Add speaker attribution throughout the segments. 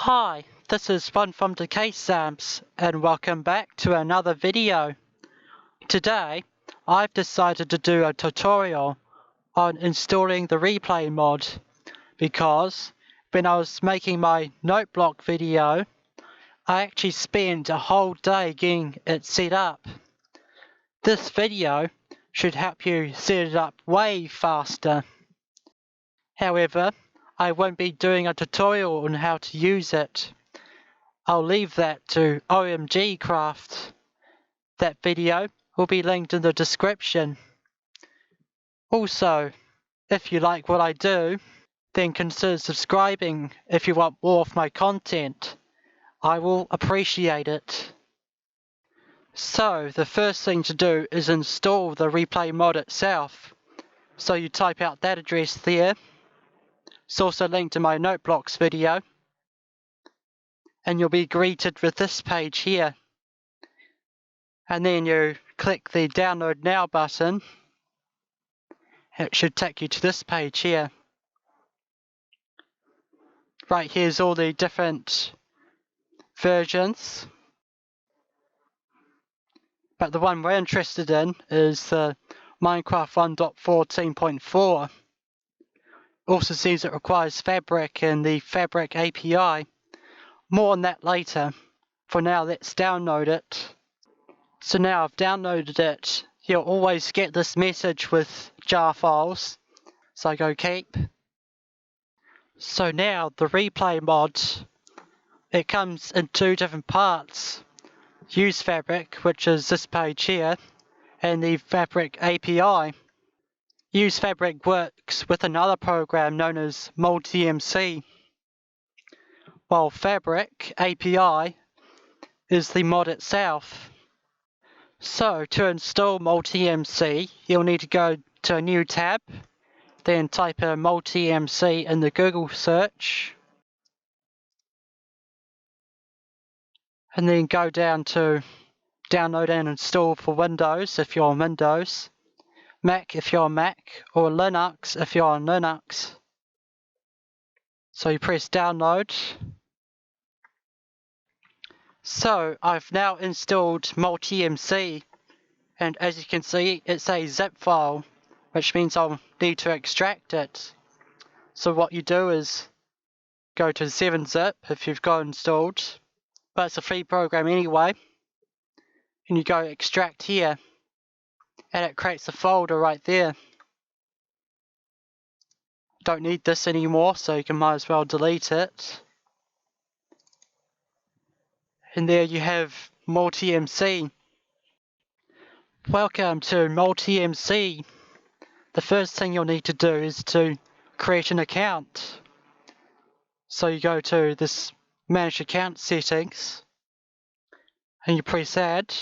Speaker 1: Hi, this is Fun from the K-Samps and welcome back to another video. Today, I've decided to do a tutorial on installing the replay mod because when I was making my note block video, I actually spent a whole day getting it set up. This video should help you set it up way faster. However, I won't be doing a tutorial on how to use it. I'll leave that to OMG Craft. That video will be linked in the description. Also, if you like what I do, then consider subscribing if you want more of my content. I will appreciate it. So, the first thing to do is install the replay mod itself. So you type out that address there. It's also linked in my note blocks video. And you'll be greeted with this page here. And then you click the download now button. It should take you to this page here. Right, here's all the different versions. But the one we're interested in is the Minecraft 1.14.4. Also seems it requires Fabric and the Fabric API. More on that later. For now, let's download it. So now I've downloaded it. You'll always get this message with jar files. So I go keep. So now the replay mod, it comes in two different parts. Use Fabric, which is this page here, and the Fabric API. Use Fabric works with another program known as MultiMC, while Fabric API is the mod itself. So to install MultiMC, you'll need to go to a new tab, then type in MultiMC in the Google search, and then go down to download and install for Windows if you're on Windows, Mac if you're on Mac, or Linux if you're on Linux. So you press download. So I've now installed MultiMC, and as you can see it's a zip file, which means I'll need to extract it. So what you do is go to 7-zip if you've got it installed, but it's a free program anyway, and you go extract here, and it creates a folder right there. Don't need this anymore, so you might as well delete it. And there you have MultiMC. Welcome to MultiMC. The first thing you'll need to do is to create an account. So you go to this Manage Account Settings, and you press Add,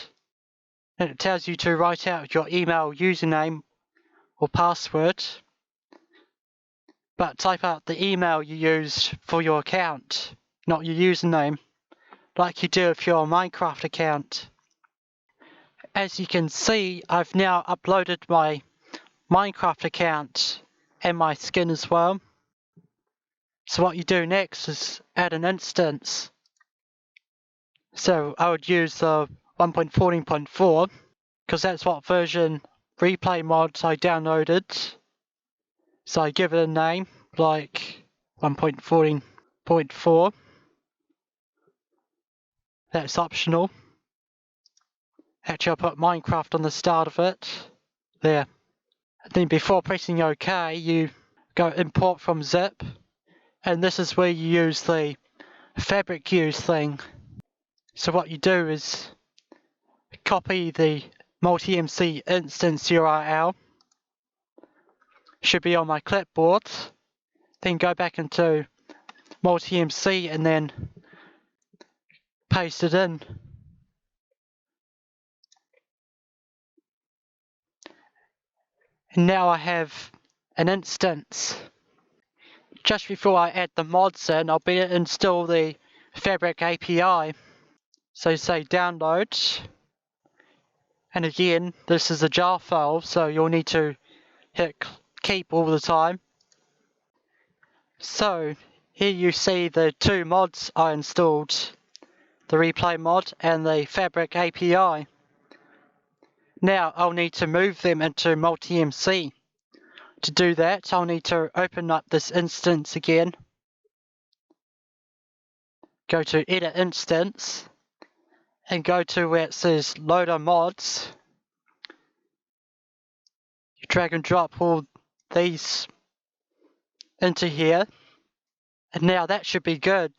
Speaker 1: and it tells you to write out your email username or password, but type out the email you used for your account, not your username, like you do if you're a Minecraft account. As you can see, I've now uploaded my Minecraft account and my skin as well. So what you do next is add an instance. So I would use the 1.14.4 because that's what version replay mods I downloaded. So I give it a name like 1.14.4. That's optional. Actually, I'll put Minecraft on the start of it. There. And then before pressing OK, you go import from zip. And this is where you use the Fabric use thing. So what you do is copy the MultiMC instance URL. Should be on my clipboard. Then go back into MultiMC and then paste it in. And now I have an instance. Just before I add the mods in, I'll install the Fabric API. So say download. And again, this is a jar file, so you'll need to hit keep all the time. So Here you see the two mods I installed, the replay mod and the Fabric API. Now I'll need to move them into MultiMC. To do that, I'll need to open up this instance again. Go to Edit Instance and go to where it says Loader Mods. You drag and drop all these into here. And now that should be good.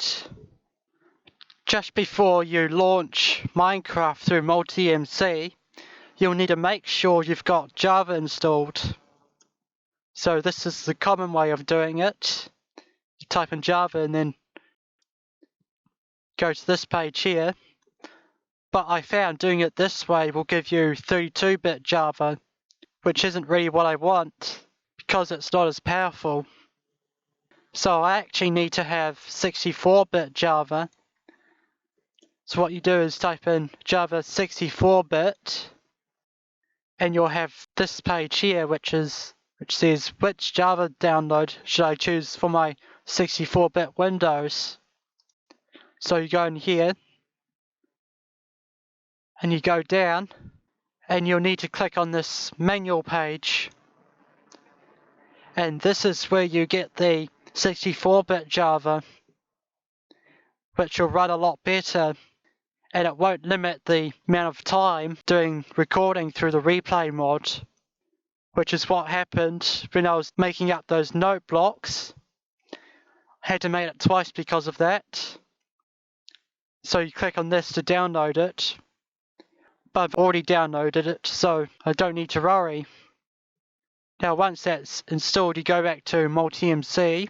Speaker 1: Just before you launch Minecraft through MultiMC, you'll need to make sure you've got Java installed. So this is the common way of doing it. You type in Java and then go to this page here. But I found doing it this way will give you 32-bit Java, which isn't really what I want because it's not as powerful. So I actually need to have 64-bit Java. So what you do is type in Java 64-bit and you'll have this page here which says which Java download should I choose for my 64-bit Windows. So you go in here and you go down and you'll need to click on this manual page, and this is where you get the 64-bit Java, which will run a lot better and it won't limit the amount of time doing recording through the replay mod, which is what happened when I was making up those note blocks. I had to make it twice because of that. So you click on this to download it, but I've already downloaded it, so I don't need to worry. Now once that's installed, you go back to MultiMC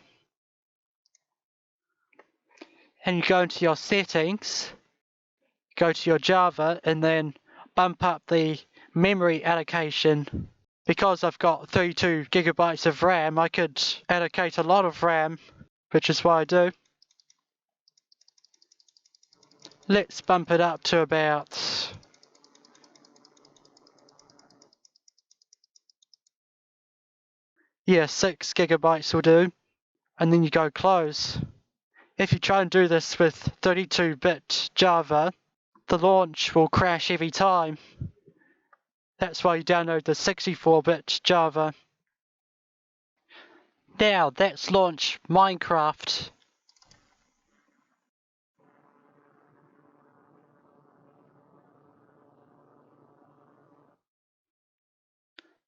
Speaker 1: and you go into your settings, go to your Java and then bump up the memory allocation. Because I've got 32 gigabytes of RAM, I could allocate a lot of RAM, which is what I do. Let's bump it up to about 6 gigabytes will do, and then you go close. If you try and do this with 32-bit Java, the launch will crash every time. That's why you download the 64-bit Java. Now let's launch Minecraft.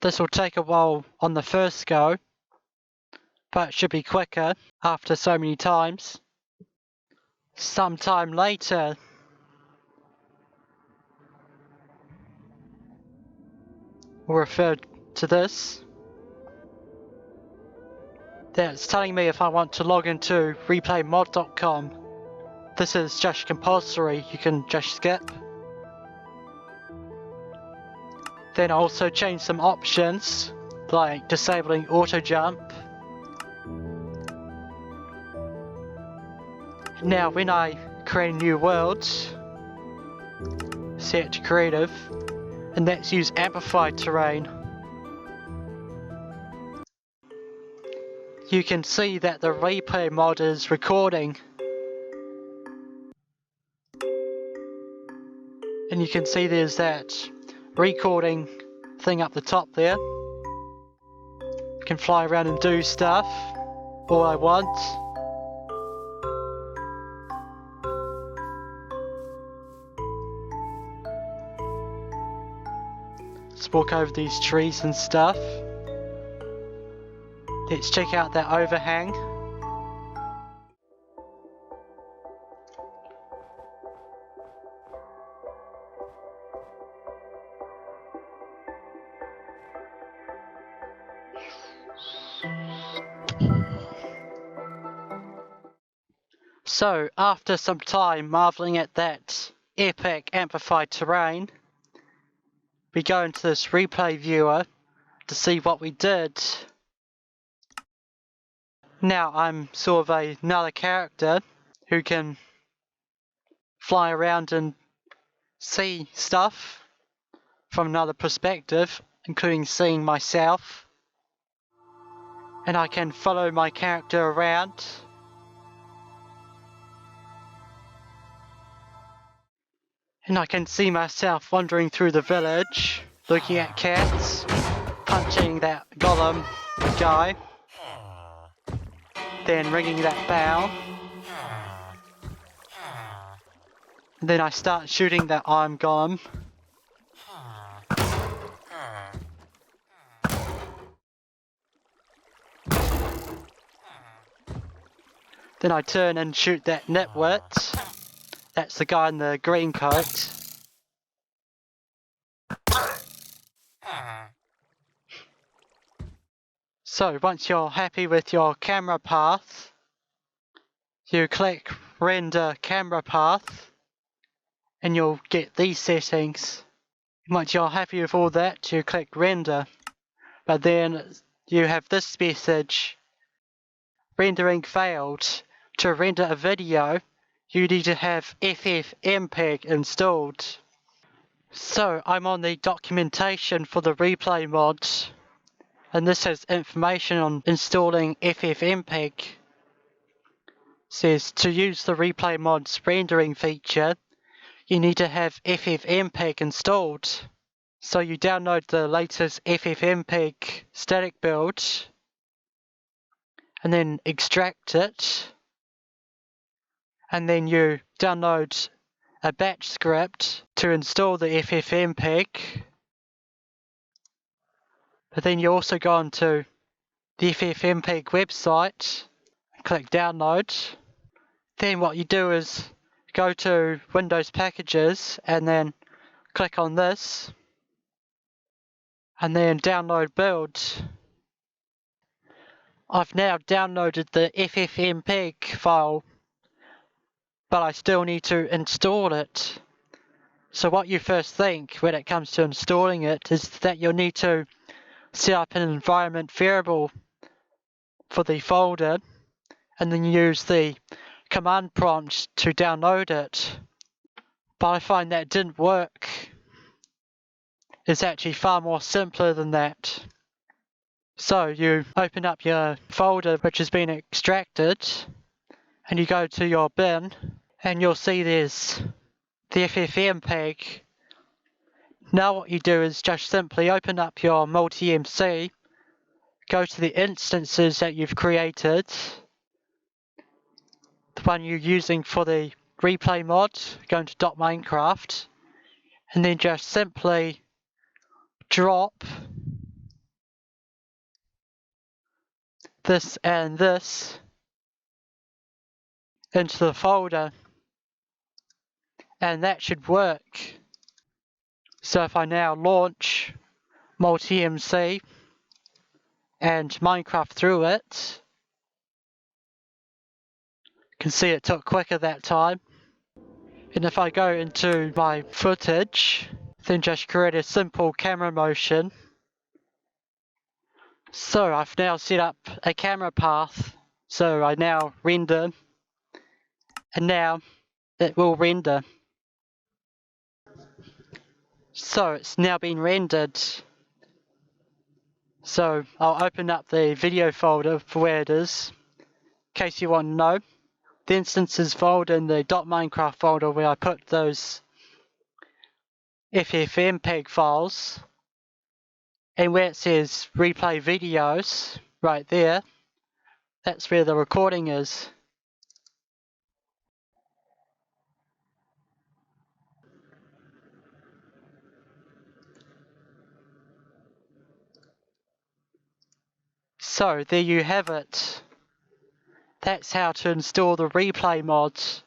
Speaker 1: This will take a while on the first go, but it should be quicker after so many times. Sometime later, we'll refer to this. That's telling me if I want to log into replaymod.com. This is just compulsory, you can just skip. Then I also change some options, like disabling auto jump. Now when I create a new world, set it to creative, and let's use amplified terrain. You can see that the replay mod is recording. And you can see there's that recording thing up the top there. I can fly around and do stuff all I want. Let's walk over these trees and stuff. Let's check out that overhang. So, after some time marveling at that epic amplified terrain, we go into this replay viewer to see what we did. Now I'm sort of another character who can fly around and see stuff from another perspective, including seeing myself. And I can follow my character around And I can see myself wandering through the village, looking at cats, punching that golem guy, then ringing that bell. And then I start shooting that iron golem. Then I turn and shoot that nitwit. That's the guy in the green coat. So once you're happy with your camera path, you click render camera path and you'll get these settings. Once you're happy with all that, you click render. But then you have this message: rendering failed. To render a video, you need to have FFmpeg installed. So I'm on the documentation for the replay mod, and this has information on installing FFmpeg. It says to use the replay mod's rendering feature, you need to have FFmpeg installed. So you download the latest FFmpeg static build, and then extract it, and then you download a batch script to install the FFmpeg. But then you also go onto the FFmpeg website and click download. Then what you do is go to Windows Packages and then click on this and then download build. I've now downloaded the FFmpeg file, but I still need to install it. So what you first think when it comes to installing it is that you'll need to set up an environment variable for the folder and then use the command prompt to download it. But I find that didn't work. It's actually far more simpler than that. So you open up your folder which has been extracted and you go to your bin and you'll see there's the FFmpeg. Now what you do is just simply open up your MultiMC, go to the instances that you've created, the one you're using for the replay mod, go into .minecraft, and then just simply drop this and this into the folder, and that should work. So if I now launch MultiMC and Minecraft through it, you can see it took quicker that time. And if I go into my footage, then just create a simple camera motion. So I've now set up a camera path. So I now render, and now it will render. So it's now been rendered. So I'll open up the video folder for where it is, in case you want to know. The instances folder in the .minecraft folder where I put those FFmpeg files, and where it says replay videos, right there, that's where the recording is. So there you have it. That's how to install the replay mods.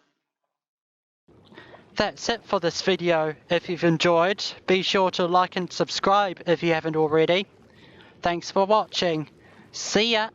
Speaker 1: That's it for this video. If you've enjoyed, be sure to like and subscribe if you haven't already. Thanks for watching. See ya!